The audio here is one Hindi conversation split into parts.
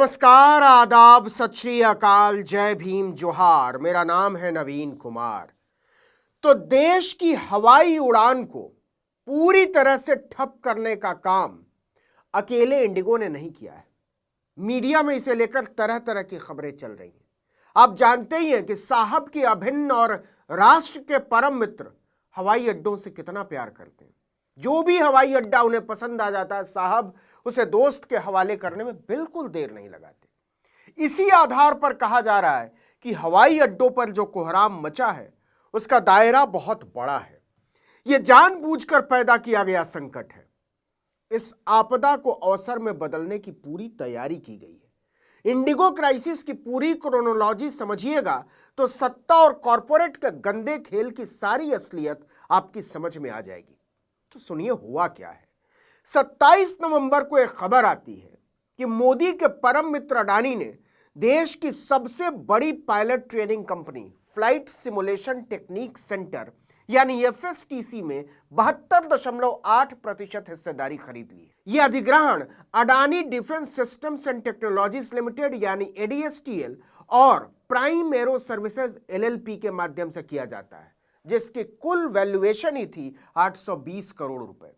नमस्कार, आदाब, सत श्री अकाल, जय भीम, जोहार। मेरा नाम है नवीन कुमार। तो देश की हवाई उड़ान को पूरी तरह से ठप करने का काम अकेले इंडिगो ने नहीं किया है। मीडिया में इसे लेकर तरह तरह की खबरें चल रही हैं। आप जानते ही हैं कि साहब की अभिन्न और राष्ट्र के परम मित्र हवाई अड्डों से कितना प्यार करते हैं। जो भी हवाई अड्डा उन्हें पसंद आ जाता है, साहब उसे दोस्त के हवाले करने में बिल्कुल देर नहीं लगाते। इसी आधार पर कहा जा रहा है कि हवाई अड्डों पर जो कोहराम मचा है उसका दायरा बहुत बड़ा है। यह जानबूझकर पैदा किया गया संकट है। इस आपदा को अवसर में बदलने की पूरी तैयारी की गई है। इंडिगो क्राइसिस की पूरी क्रोनोलॉजी समझिएगा तो सत्ता और कॉरपोरेट के गंदे खेल की सारी असलियत आपकी समझ में आ जाएगी। तो सुनिए हुआ क्या है। 27 नवंबर को एक खबर आती है कि मोदी के परम मित्र अडानी ने देश की सबसे बड़ी pilot training company flight simulation technique centre यानी एफएसटीसी में 72.8% हिस्सेदारी खरीद ली है। यह अधिग्रहण Adani defence systems and technologies limited यानी एडीएसटीएल और प्राइम एरो सर्विसेज एलएलपी के माध्यम से किया जाता है, जिसकी कुल वैल्यूएशन ही थी 820 करोड़ रुपए।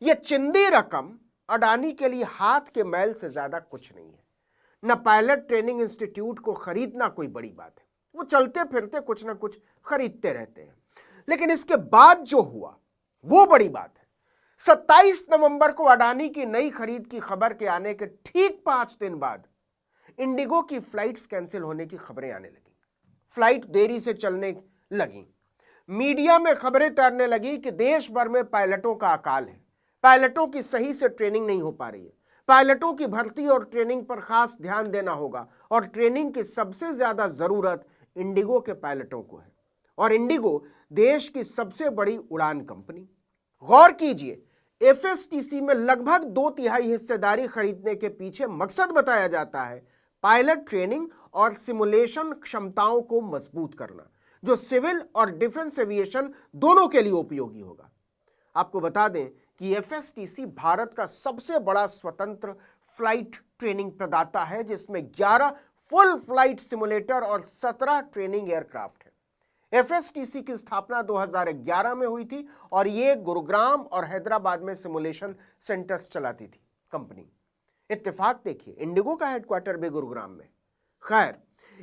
यह चिंदी रकम अडानी के लिए हाथ के मैल से ज्यादा कुछ नहीं है। न पायलट ट्रेनिंग इंस्टीट्यूट को खरीदना कोई बड़ी बात है, वो चलते फिरते कुछ ना कुछ खरीदते रहते हैं, लेकिन इसके बाद जो हुआ वो बड़ी बात है। 27 नवंबर को अडानी की नई खरीद की खबर के आने के ठीक 5 दिन बाद इंडिगो की फ्लाइट्स कैंसिल होने की खबरें आने लगी। फ्लाइट देरी से चलने लगी। मीडिया में खबरें तैरने लगी कि देश भर में पायलटों का अकाल है, पायलटों की सही से ट्रेनिंग नहीं हो पा रही है, पायलटों की भर्ती और ट्रेनिंग पर खास ध्यान देना होगा और ट्रेनिंग की सबसे ज्यादा जरूरत इंडिगो के पायलटों को है। और इंडिगो देश की सबसे बड़ी उड़ान कंपनी। गौर कीजिए, एफएसटीसी में लगभग 2/3 हिस्सेदारी खरीदने के पीछे मकसद बताया जाता है पायलट ट्रेनिंग और सिमुलेशन क्षमताओं को मजबूत करना, जो सिविल और डिफेंस एविएशन दोनों के लिए उपयोगी होगा। आपको बता दें कि एफएसटीसी भारत का सबसे बड़ा स्वतंत्र फ्लाइट ट्रेनिंग प्रदाता है, जिसमें 11 फुल फ्लाइट सिमुलेटर और 17 ट्रेनिंग एयरक्राफ्ट है। एफएसटीसी की स्थापना 2011 में हुई थी और ये गुरुग्राम और हैदराबाद में सिमुलेशन सेंटर्स चलाती थी कंपनी। इत्तेफाक देखिए, इंडिगो का हेडक्वार्टर भी गुरुग्राम में। खैर,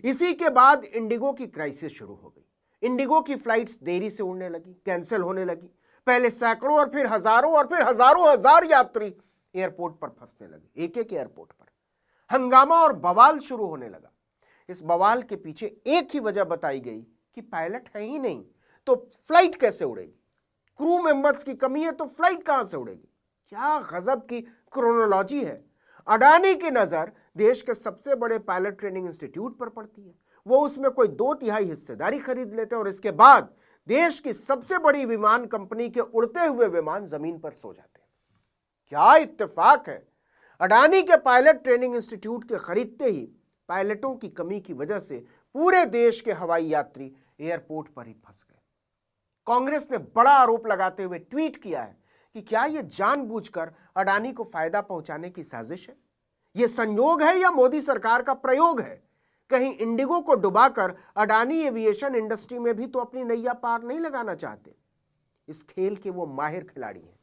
इसी के बाद इंडिगो की क्राइसिस शुरू हो गई। इंडिगो की फ्लाइट्स देरी से उड़ने लगी, कैंसिल होने लगी। पहले सैकड़ों और फिर हजारों हजार यात्री एयरपोर्ट पर फंसने लगे। एक एक एयरपोर्ट पर हंगामा और बवाल शुरू होने लगा। इस बवाल के पीछे एक ही वजह बताई गई कि पायलट है ही नहीं तो फ्लाइट कैसे उड़ेगी, क्रू मेंबर्स की कमी है तो फ्लाइट कहां से उड़ेगी। क्या गजब की क्रोनोलॉजी है। अडानी की नजर देश के सबसे बड़े पायलट ट्रेनिंग इंस्टीट्यूट पर पड़ती है। वो उसमें कोई 2/3 हिस्सेदारी खरीद लेते हैं और इसके बाद देश की सबसे बड़ी विमान कंपनी के उड़ते हुए विमान जमीन पर सो जाते हैं। क्या इत्तेफाक है। अडानी के पायलट ट्रेनिंग इंस्टीट्यूट के खरीदते ही पायलटों की कमी की वजह से पूरे देश के हवाई यात्री एयरपोर्ट पर ही फंस गए। कांग्रेस ने बड़ा आरोप लगाते हुए ट्वीट किया है कि क्या यह जानबूझकर अडानी को फायदा पहुंचाने की साजिश है, यह संयोग है या मोदी सरकार का प्रयोग है। कहीं इंडिगो को डुबाकर अडानी एविएशन इंडस्ट्री में भी तो अपनी नैया पार नहीं लगाना चाहते। इस खेल के वो माहिर खिलाड़ी हैं।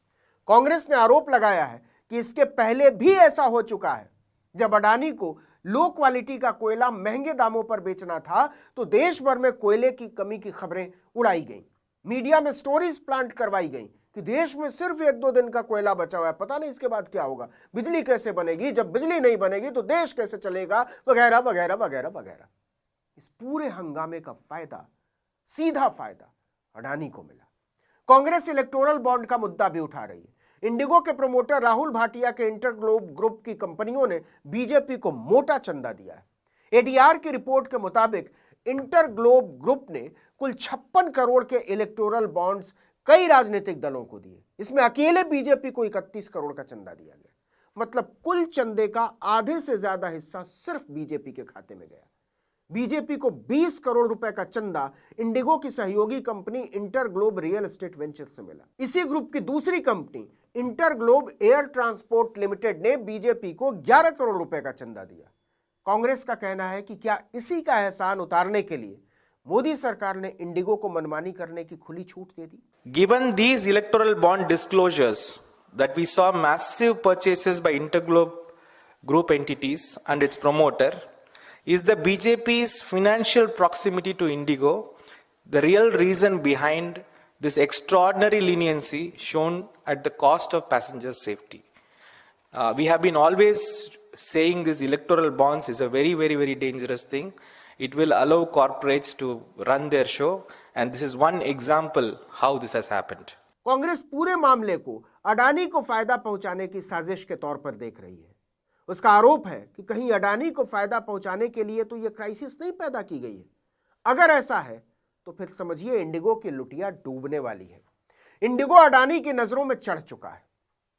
कांग्रेस ने आरोप लगाया है कि इसके पहले भी ऐसा हो चुका है। जब अडानी को लो क्वालिटी का कोयला महंगे दामों पर बेचना था तो देश भर में कोयले की कमी की खबरें उड़ाई गई, मीडिया में स्टोरीज प्लांट करवाई गई कि देश में सिर्फ 1-2 दिन का कोयला बचा हुआ है, पता नहीं इसके बाद क्या होगा, बिजली कैसे बनेगी, जब बिजली नहीं बनेगी तो देश कैसे चलेगा, वगैरह वगैरह वगैरह वगैरह। इस पूरे हंगामे का फायदा, सीधा फायदा अडानी को मिला। कांग्रेस इलेक्टोरल बॉन्ड का मुद्दा भी उठा रही है। इंडिगो के प्रमोटर राहुल भाटिया के इंटरग्लोब ग्रुप की कंपनियों ने बीजेपी को मोटा चंदा दिया है। एडीआर की रिपोर्ट के मुताबिक इंटरग्लोब ग्रुप ने कुल 56 करोड़ के इलेक्टोरल बॉन्ड्स कई राजनीतिक दलों को दिए। इसमें अकेले बीजेपी को 31 करोड़ का चंदा दिया गया। मतलब कुल चंदे का आधे से ज्यादा हिस्सा सिर्फ बीजेपी के खाते में गया। बीजेपी को 20 करोड़ रुपए का चंदा इंडिगो की सहयोगी company InterGlobe real estate ventures से मिला। इसी ग्रुप की दूसरी company InterGlobe air transport limited ने बीजेपी को 11 करोड़ रुपए का चंदा दिया। कांग्रेस का कहना है कि क्या इसी का एहसान उतारने के लिए मोदी सरकार ने इंडिगो को मनमानी करने की खुली छूट दे दी। Given these electoral bond disclosures that we saw massive purchases by Interglobe group entities and its promoter, is the BJP's financial proximity to Indigo the real reason behind this extraordinary leniency shown at the cost of passenger safety? We have been always saying this electoral bonds is a very dangerous thing. It will allow corporates to run their show, and this is one example how this has happened. Congress पूरे मामले को अडानी को फायदा पहुंचाने की साजिश के तौर पर देख रही है। उसका आरोप है कि कहीं अडानी को फायदा पहुंचाने के लिए तो यह क्राइसिस नहीं पैदा की गई है। अगर ऐसा है तो फिर समझिए इंडिगो की लुटिया डूबने वाली है। इंडिगो अडानी की नजरों में चढ़ चुका है,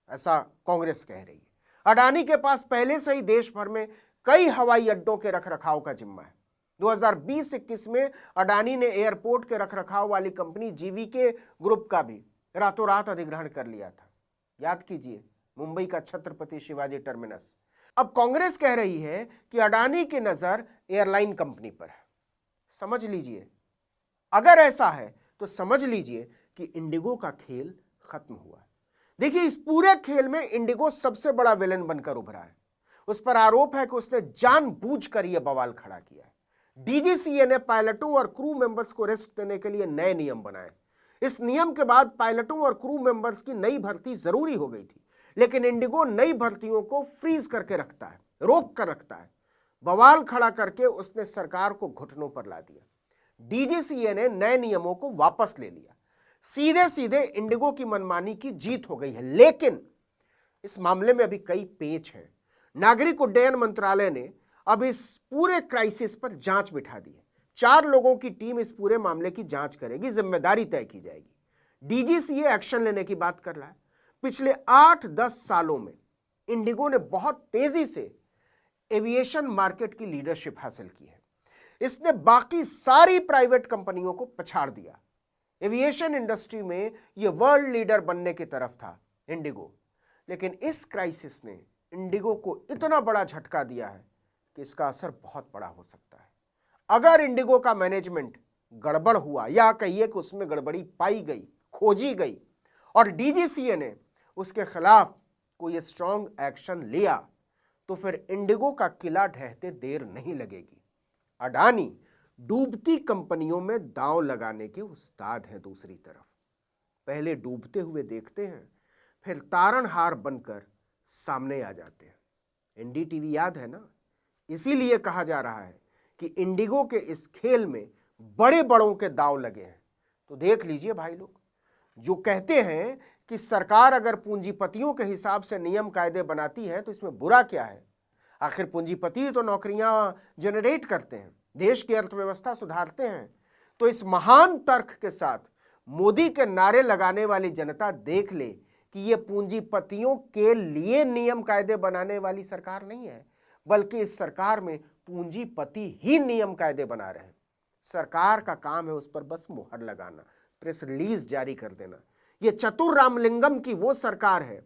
ऐसा कांग्रेस कह रही है। अडानी के पास पहले से ही देश भर में कई हवाई अड्डों के रखरखाव का जिम्मा है। 2020-21 में अडानी ने एयरपोर्ट के रखरखाव वाली कंपनी जीवीके ग्रुप का भी रातों रात अधिग्रहण कर लिया था। याद कीजिए, मुंबई का छत्रपति शिवाजी टर्मिनस। अब कांग्रेस कह रही है कि अडानी की नजर एयरलाइन कंपनी पर है। समझ लीजिए, अगर ऐसा है तो समझ लीजिए कि इंडिगो का खेल खत्म हुआ है। देखिए, इस पूरे खेल में इंडिगो सबसे बड़ा विलेन बनकर उभरा है। उस पर आरोप है कि उसने जानबूझकर यह बवाल खड़ा किया है। डीजीसीए ने पायलटों और क्रू मेंबर्स को रिस्क देने के लिए नए नियम बनाए। इस नियम के बाद पायलटों और क्रू मेंबर्स की नई भर्ती जरूरी हो गई थी, लेकिन इंडिगो नई भर्तियों को फ्रीज करके रखता है, रोक कर रखता है। बवाल खड़ा करके उसने सरकार को घुटनों पर ला दिया। डीजीसीए ने नए नियमों को वापस ले लिया। सीधे सीधे इंडिगो की मनमानी की जीत हो गई है। लेकिन इस मामले में अभी कई पेच हैं। नागरिक उड्डयन मंत्रालय ने अब इस पूरे क्राइसिस पर जांच बिठा दी है। 4 लोगों की टीम इस पूरे मामले की जांच करेगी, जिम्मेदारी तय की जाएगी। डीजीसीए एक्शन लेने की बात कर रहा है। पिछले 8-10 सालों में इंडिगो ने बहुत तेजी से एविएशन मार्केट की लीडरशिप हासिल की है। इसने बाकी सारी प्राइवेट कंपनियों को पछाड़ दिया। एविएशन इंडस्ट्री में यह वर्ल्ड लीडर बनने की तरफ था इंडिगो, लेकिन इस क्राइसिस ने इंडिगो को इतना बड़ा झटका दिया है कि इसका असर बहुत बड़ा हो सकता है। अगर इंडिगो का मैनेजमेंट गड़बड़ हुआ, या कहिए कि उसमें गड़बड़ी पाई गई, खोजी गई, और डीजीसीए ने उसके खिलाफ कोई स्ट्रांग एक्शन लिया, तो फिर इंडिगो का किला ढहते देर नहीं लगेगी। अडानी डूबती कंपनियों में दांव लगाने के उस्ताद हैं। दूसरी तरफ पहले डूबते हुए देखते हैं, फिर तारणहार बनकर सामने आ जाते हैं। एनडीटीवी याद है ना? इसीलिए कहा जा रहा है कि इंडिगो के इस खेल में बड़े बड़ों के दांव लगे हैं। तो देख लीजिए भाई लोग, जो कहते हैं कि सरकार अगर पूंजीपतियों के हिसाब से नियम कायदे बनाती है तो इसमें बुरा क्या है? आखिर पूंजीपति तो नौकरियां जनरेट करते हैं, देश की अर्थव्यवस्था सुधारते हैं। तो इस महान तर्क के साथ मोदी के नारे लगाने वाली जनता देख ले कि यह पूंजीपतियों के लिए नियम कायदे बनाने वाली सरकार नहीं है, बल्कि इस सरकार में पूंजीपति ही नियम कायदे बना रहे हैं। सरकार का काम है उस पर बस मुहर लगाना, प्रेस रिलीज जारी कर देना। यह चतुर रामलिंगम की वो सरकार है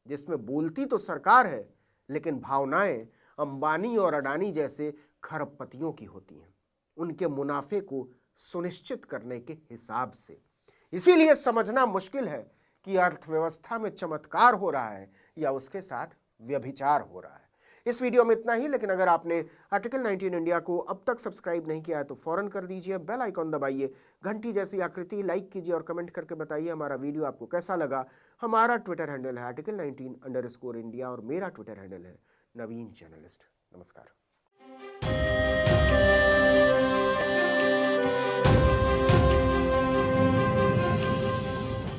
जिसमें बोलती तो सरकार है, लेकिन भावनाएं अंबानी और अडानी जैसे खरबपतियों की होती हैं, उनके मुनाफे को सुनिश्चित करने के हिसाब से। इसीलिए समझना मुश्किल है कि अर्थव्यवस्था में चमत्कार हो रहा है या उसके साथ व्यभिचार हो रहा है। इस वीडियो में इतना ही, लेकिन अगर आपने आर्टिकल 19 इंडिया को अब तक सब्सक्राइब नहीं किया है तो फौरन कर दीजिए, बेल आइकॉन दबाइए, घंटी जैसी आकृति लाइक कीजिए और कमेंट करके बताइए हमारा वीडियो आपको कैसा लगा। हमारा ट्विटर हैंडल है आर्टिकल 19_इंडिया और मेरा ट्विटर हैंडल है नवीन जर्नलिस्ट। नमस्कार।